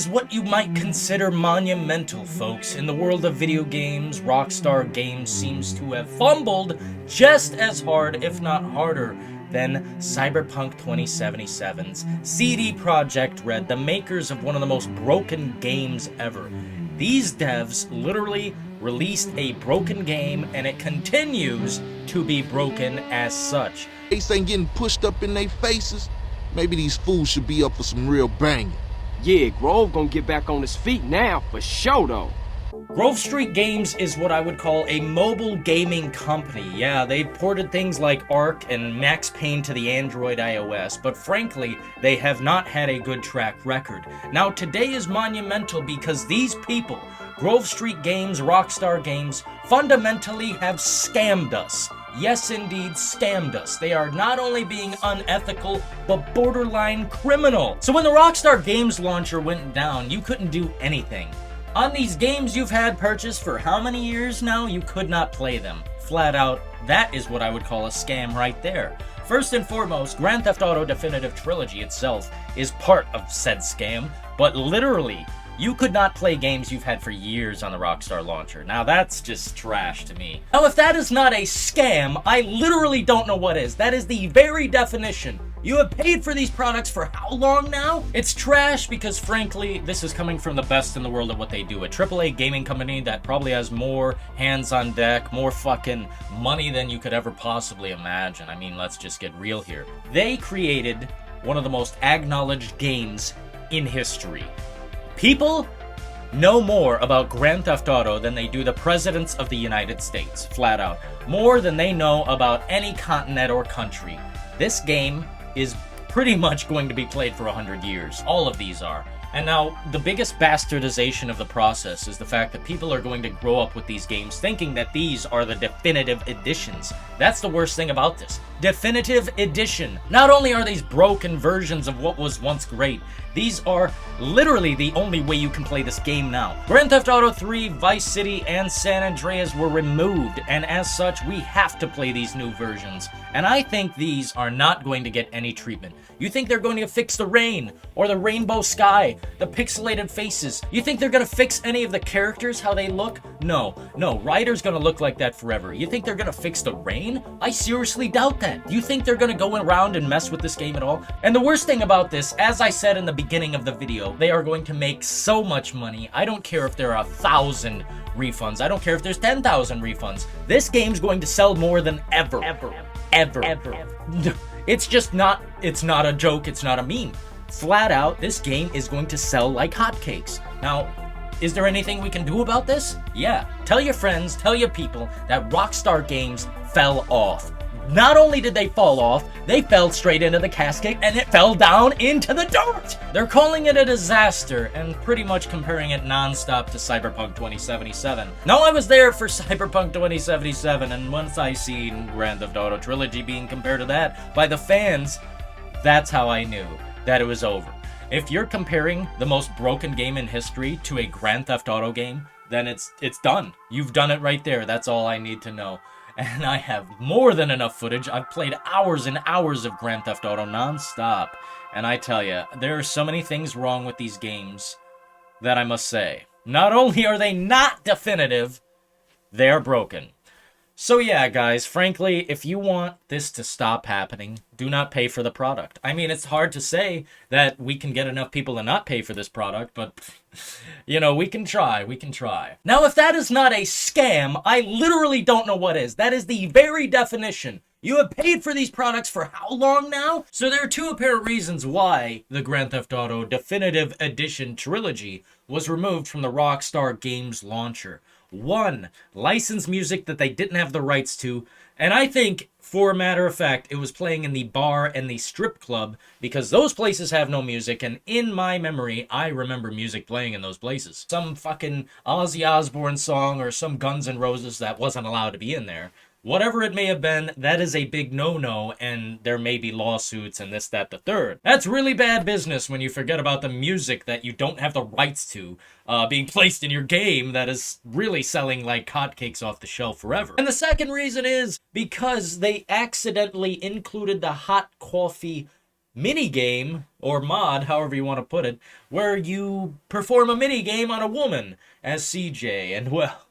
is what you might consider monumental, folks. In the world of video games, Rockstar Games seems to have fumbled just as hard, if not harder, than Cyberpunk 2077's CD Projekt Red, the makers of one of the most broken games ever. These devs literally released a broken game, and it continues to be broken as such. Ace ain't getting pushed up in their faces. Maybe these fools should be up for some real banging. Yeah, Grove gonna get back on his feet now, for sure though. Grove Street Games is what I would call a mobile gaming company. Yeah, they've ported things like Ark and Max Payne to the Android iOS, but frankly, they have not had a good track record. Now, today is monumental because these people, Grove Street Games, Rockstar Games, fundamentally have scammed us. Yes, indeed, scammed us. They are not only being unethical, but borderline criminal. So when the Rockstar Games launcher went down, you couldn't do anything. On these games you've had purchased for how many years now, you could not play them. Flat out, that is what I would call a scam right there. First and foremost, Grand Theft Auto Definitive Trilogy itself is part of said scam, but literally, you could not play games you've had for years on the Rockstar launcher. Now that's just trash to me. Now if that is not a scam, I literally don't know what is. That is the very definition. You have paid for these products for how long now? It's trash because frankly, this is coming from the best in the world at what they do. A AAA gaming company that probably has more hands on deck, more fucking money than you could ever possibly imagine. I mean, let's just get real here. They created one of the most acknowledged games in history. People know more about Grand Theft Auto than they do the presidents of the United States, flat out. More than they know about any continent or country. This game is pretty much going to be played for 100 years. All of these are. And now, the biggest bastardization of the process is the fact that people are going to grow up with these games thinking that these are the definitive editions. That's the worst thing about this. Definitive edition. Not only are these broken versions of what was once great, these are literally the only way you can play this game now. Grand Theft Auto 3, Vice City, and San Andreas were removed, and as such, we have to play these new versions. And I think these are not going to get any treatment. You think they're going to fix the rain, or the rainbow sky, the pixelated faces? You think they're going to fix any of the characters, how they look? No, Ryder's going to look like that forever. You think they're going to fix the rain? I seriously doubt that. You think they're going to go around and mess with this game at all? And the worst thing about this, as I said in the beginning of the video, they are going to make so much money. I don't care if there are 1,000 refunds. I don't care if there's 10,000 refunds. This game's going to sell more than ever. Ever. It's just not, it's not a joke, it's not a meme. Flat out, this game is going to sell like hotcakes. Now, is there anything we can do about this? Yeah. Tell your friends, tell your people that Rockstar Games fell off. Not only did they fall off, they fell straight into the casket and it fell down into the dirt! They're calling it a disaster and pretty much comparing it non-stop to Cyberpunk 2077. Now I was there for Cyberpunk 2077, and once I seen Grand Theft Auto Trilogy being compared to that by the fans, that's how I knew that it was over. If you're comparing the most broken game in history to a Grand Theft Auto game, then it's done. You've done it right there. That's all I need to know. And I have more than enough footage. I've played hours and hours of Grand Theft Auto non-stop. And I tell you, there are so many things wrong with these games that I must say. Not only are they not definitive, they are broken. So yeah, guys, frankly, if you want this to stop happening, do not pay for the product. I mean, it's hard to say that we can get enough people to not pay for this product, but, you know, we can try. Now, if that is not a scam, I literally don't know what is. That is the very definition. You have paid for these products for how long now? So there are two apparent reasons why the Grand Theft Auto Definitive Edition Trilogy was removed from the Rockstar Games launcher. One, licensed music that they didn't have the rights to, and I think, for a matter of fact, it was playing in the bar and the strip club, because those places have no music, and in my memory, I remember music playing in those places. Some fucking Ozzy Osbourne song or some Guns N' Roses that wasn't allowed to be in there. Whatever it may have been, that is a big no-no, and there may be lawsuits and this, that, the third. That's really bad business when you forget about the music that you don't have the rights to being placed in your game that is really selling like hotcakes off the shelf forever. And the second reason is because they accidentally included the hot coffee mini game or mod, however you want to put it, where you perform a mini game on a woman as CJ, and well,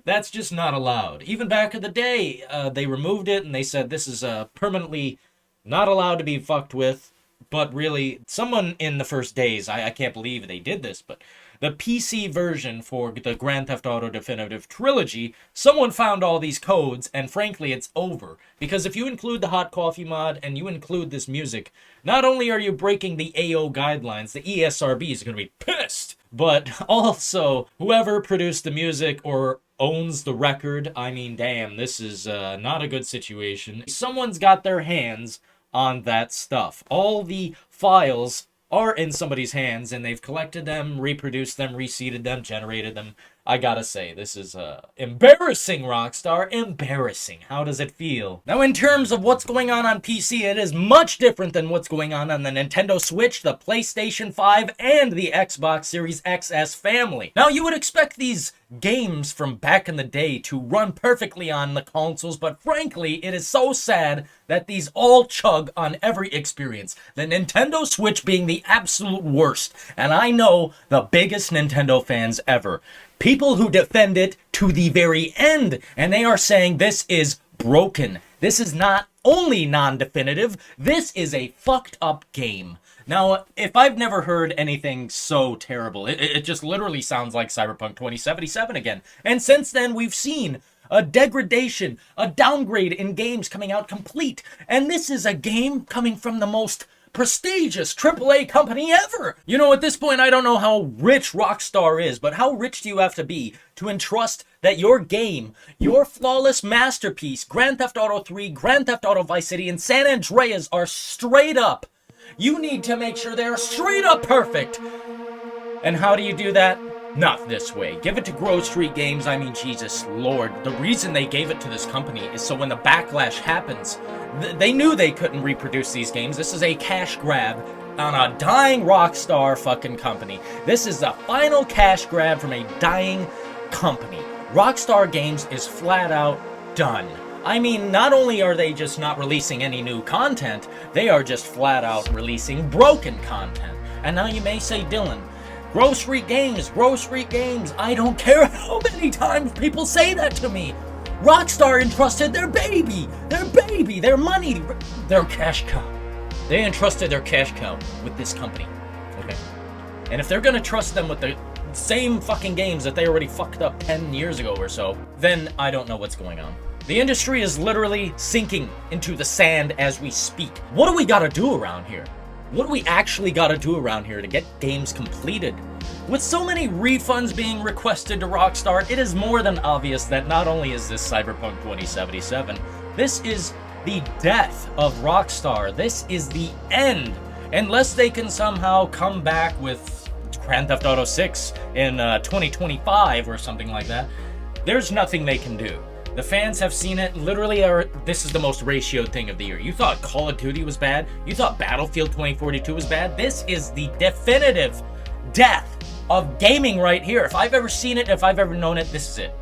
that's just not allowed. Even back in the day, they removed it and they said this is permanently not allowed to be fucked with. But really, someone in the first days, I can't believe they did this, but the PC version for the Grand Theft Auto Definitive Trilogy, someone found all these codes, and frankly, it's over. Because if you include the hot coffee mod and you include this music, not only are you breaking the AO guidelines, the ESRB is going to be pissed, but also, whoever produced the music or owns the record, I mean, damn, this is not a good situation. Someone's got their hands on that stuff. All the files are in somebody's hands, and they've collected them, reproduced them, reseeded them, generated them. I gotta say, this is embarrassing, Rockstar. Embarrassing. How does it feel? Now, in terms of what's going on PC, it is much different than what's going on the Nintendo Switch, the PlayStation 5, and the Xbox Series XS family. Now, you would expect these games from back in the day to run perfectly on the consoles, but frankly, it is so sad that these all chug on every experience. The Nintendo Switch being the absolute worst, and I know the biggest Nintendo fans ever. People who defend it to the very end, and they are saying this is broken. This is not only non-definitive, this is a fucked up game. Now, if I've never heard anything so terrible, it just literally sounds like Cyberpunk 2077 again. And since then, we've seen a degradation, a downgrade in games coming out complete. And this is a game coming from the most prestigious AAA company ever. You know, at this point, I don't know how rich Rockstar is, but how rich do you have to be to entrust that your game, your flawless masterpiece, Grand Theft Auto 3, Grand Theft Auto Vice City, and San Andreas are straight up? You need to make sure they're straight up perfect. And how do you do that? Not this way. Give it to Grove Street Games. I mean, Jesus Lord. The reason they gave it to this company is so when the backlash happens, they knew they couldn't reproduce these games. This is a cash grab on a dying Rockstar fucking company. This is the final cash grab from a dying company. Rockstar Games is flat out done. I mean, not only are they just not releasing any new content, they are just flat out releasing broken content. And now you may say, Dylan, Grove Street Games, I don't care how many times people say that to me. Rockstar entrusted their baby, their money, their cash cow. They entrusted their cash cow with this company. Okay. And if they're gonna trust them with the same fucking games that they already fucked up 10 years ago or so, then I don't know what's going on. The industry is literally sinking into the sand as we speak. What do we gotta do around here? What do we actually gotta do around here to get games completed? With so many refunds being requested to Rockstar, it is more than obvious that not only is this Cyberpunk 2077, this is the death of Rockstar. This is the end. Unless they can somehow come back with Grand Theft Auto 6 in 2025 or something like that, there's nothing they can do. The fans have seen it. Literally, this is the most ratioed thing of the year. You thought Call of Duty was bad? You thought Battlefield 2042 was bad? This is the definitive death of gaming right here. If I've ever seen it, if I've ever known it, this is it.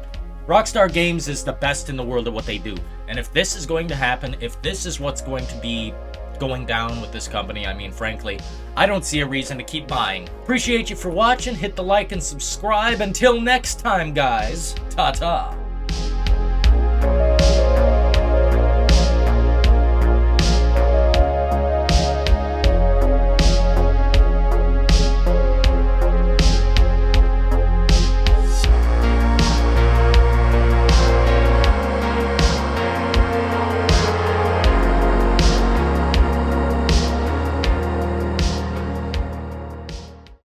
Rockstar Games is the best in the world at what they do. And if this is going to happen, if this is what's going to be going down with this company, I mean, frankly, I don't see a reason to keep buying. Appreciate you for watching. Hit the like and subscribe. Until next time, guys. Ta-ta.